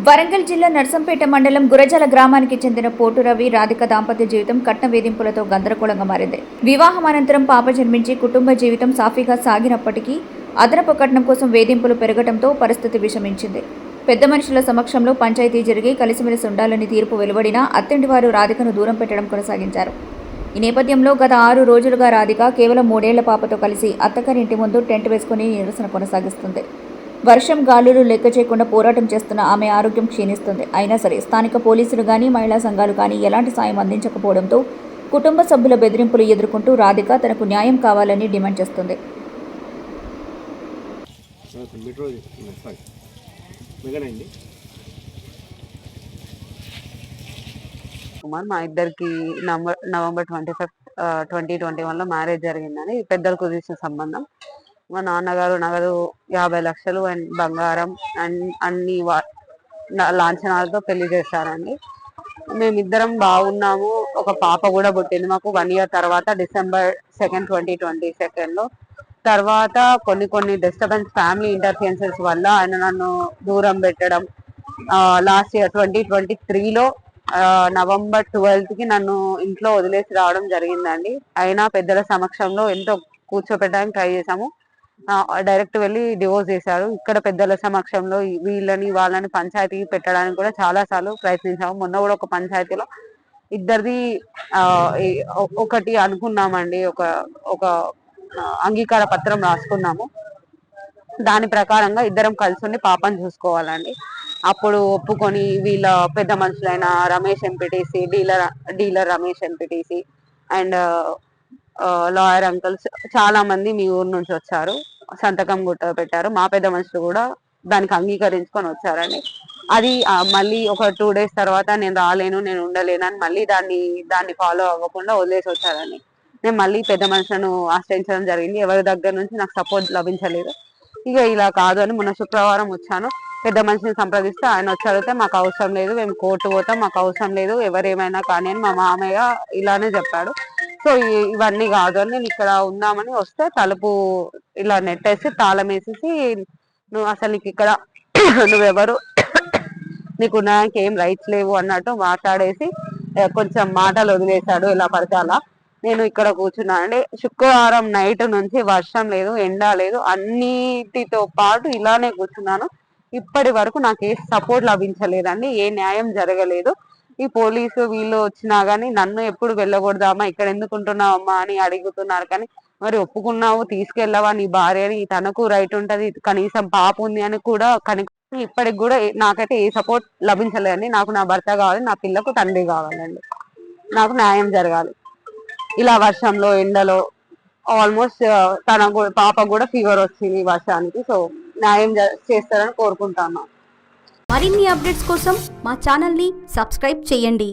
వరంగల్ జిల్లా నర్సంపేట మండలం గురజాల గ్రామానికి చెందిన పోటు రవి రాధిక దాంపత్య జీవితం కట్న వేధింపులతో గందరగోళంగా మారింది. వివాహం అనంతరం పాప జన్మించి కుటుంబ జీవితం సాఫీగా సాగినప్పటికీ అదనపు కట్నం కోసం వేధింపులు పెరగడంతో పరిస్థితి విషమించింది. పెద్ద మనుషుల సమక్షంలో పంచాయతీ జరిగి కలిసిమెలిసి ఉండాలని తీర్పు వెలువడినా అత్తింటి వారు రాధికను దూరం పెట్టడం కొనసాగించారు. ఈ నేపథ్యంలో గత 6 రోజులుగా రాధిక కేవలం 3 ఏళ్ల పాపతో కలిసి అత్తగారి ఇంటి ముందు టెంట్ వేసుకుని నిరసన కొనసాగిస్తుంది. వర్షం గాలులు లెక్క చేయకుండా పోరాటం చేస్తున్న ఆమె ఆరోగ్యం క్షీణిస్తుంది. అయినా సరే స్థానిక పోలీసులు కానీ మహిళా సంఘాలు కానీ ఎలాంటి సాయం అందించకపోవడంతో కుటుంబ సభ్యుల బెదిరింపులు ఎదుర్కొంటూ రాధిక తనకు న్యాయం కావాలని డిమాండ్ చేస్తుంది. మా ఇద్దరికి నవంబర్ 25, 2021 మ్యారేజ్ జరిగిందని పెద్దలు కుదిర్చిన సంబంధం. మా నాన్నగారు నగదు 50 లక్షలు అండ్ బంగారం అండ్ అన్ని లాంఛనాలతో పెళ్లి చేశారండి. మేమిద్దరం బాగున్నాము. ఒక పాప కూడా పుట్టింది మాకు 1 year తర్వాత, December 2, 2022 తర్వాత కొన్ని డిస్టర్బెన్స్, ఫ్యామిలీ ఇంటర్ఫియరెన్సెస్ వల్ల ఆయన నన్ను దూరం పెట్టడం. లాస్ట్ ఇయర్ 2023లో November 12కి నన్ను ఇంట్లో వదిలేసి రావడం జరిగిందండి. అయినా పెద్దల సమక్షంలో ఎంతో కూర్చోపెట్టడానికి ట్రై చేశాము. డైరెక్ట్ వెళ్ళి డివోర్స్ చేశారు. ఇక్కడ పెద్దల సమక్షంలో వీళ్ళని వాళ్ళని పంచాయతీకి పెట్టడానికి కూడా చాలా సార్లు ప్రయత్నించాము. మొన్న కూడా ఒక పంచాయతీలో ఇద్దరిది ఒకటి అనుకున్నామండి, ఒక అంగీకార పత్రం రాసుకున్నాము. దాని ప్రకారంగా ఇద్దరం కలిసి పాపను చూసుకోవాలండి. అప్పుడు ఒప్పుకొని వీళ్ళ పెద్ద మనుషులైన Ramesh MPTC, dealer Ramesh MPTC and lawyer uncles చాలా మంది మీ ఊరు నుంచి వచ్చారు, సంతకం పెట్టారు. మా పెద్ద మనుషులు కూడా దానికి అంగీకరించుకొని వచ్చారండి. అది మళ్ళీ ఒక 2 days తర్వాత నేను రాలేను, నేను ఉండలేను అని మళ్ళీ దాన్ని ఫాలో అవ్వకుండా వదిలేసి వచ్చారండి. నేను మళ్ళీ పెద్ద మనుషులను ఆశ్రయించడం జరిగింది. ఎవరి దగ్గర నుంచి నాకు సపోర్ట్ లభించలేదు. ఇక ఇలా కాదు అని మొన్న శుక్రవారం వచ్చాను. పెద్ద మనిషిని సంప్రదిస్తే ఆయన వచ్చి అడిగితే మాకు అవసరం లేదు, మేము కోర్టు పోతాం, మాకు అవసరం లేదు, ఎవరేమైనా కానీ అని మా మామయ్య ఇలానే చెప్పాడు. సో ఇవన్నీ కాదు అని నేను ఇక్కడ ఉందామని వస్తే తలుపు ఇలా నెట్టేసి తాళం వేసేసి, నువ్వు అసలు నీకు ఇక్కడ నువ్వెవరు, నీకు న్యాయానికి ఏం రైట్స్ లేవు అన్నట్టు మాట్లాడేసి కొంచెం మాటలు వదిలేశాడు. ఇలా పడితే అలా నేను ఇక్కడ కూర్చున్నానండి. శుక్రవారం నైట్ నుంచి వర్షం లేదు, ఎండ లేదు, అన్నిటితో పాటు ఇలానే కూర్చున్నాను. ఇప్పటి వరకు నాకు ఏ సపోర్ట్ లభించలేదండి, ఏ న్యాయం జరగలేదు. ఈ పోలీసు వీళ్ళు వచ్చినా గానీ నన్ను ఎప్పుడు వెళ్ళకూడదామా, ఇక్కడ ఎందుకుంటున్నావమ్మా అని అడుగుతున్నారు. కానీ మరి ఒప్పుకున్నావు, తీసుకెళ్ళవా నీ భార్యని, తనకు రైట్ ఉంటది, కనీసం పాప ఉంది అని కూడా ఇప్పటికి కూడా నాకైతే ఏ సపోర్ట్ లభించలేదండి. నాకు నా భర్త కావాలి, నా పిల్లకు తండ్రి కావాలండి, నాకు న్యాయం జరగాలి. ఇలా వర్షంలో ఎండలో ఆల్మోస్ట్ తన పాప కూడా ఫీవర్ వచ్చింది వర్షానికి. సో న్యాయం చేస్తారని కోరుకుంటాను. మరిన్ని అప్డేట్స్ కోసం మా ఛానల్ని సబ్స్క్రైబ్ చేయండి.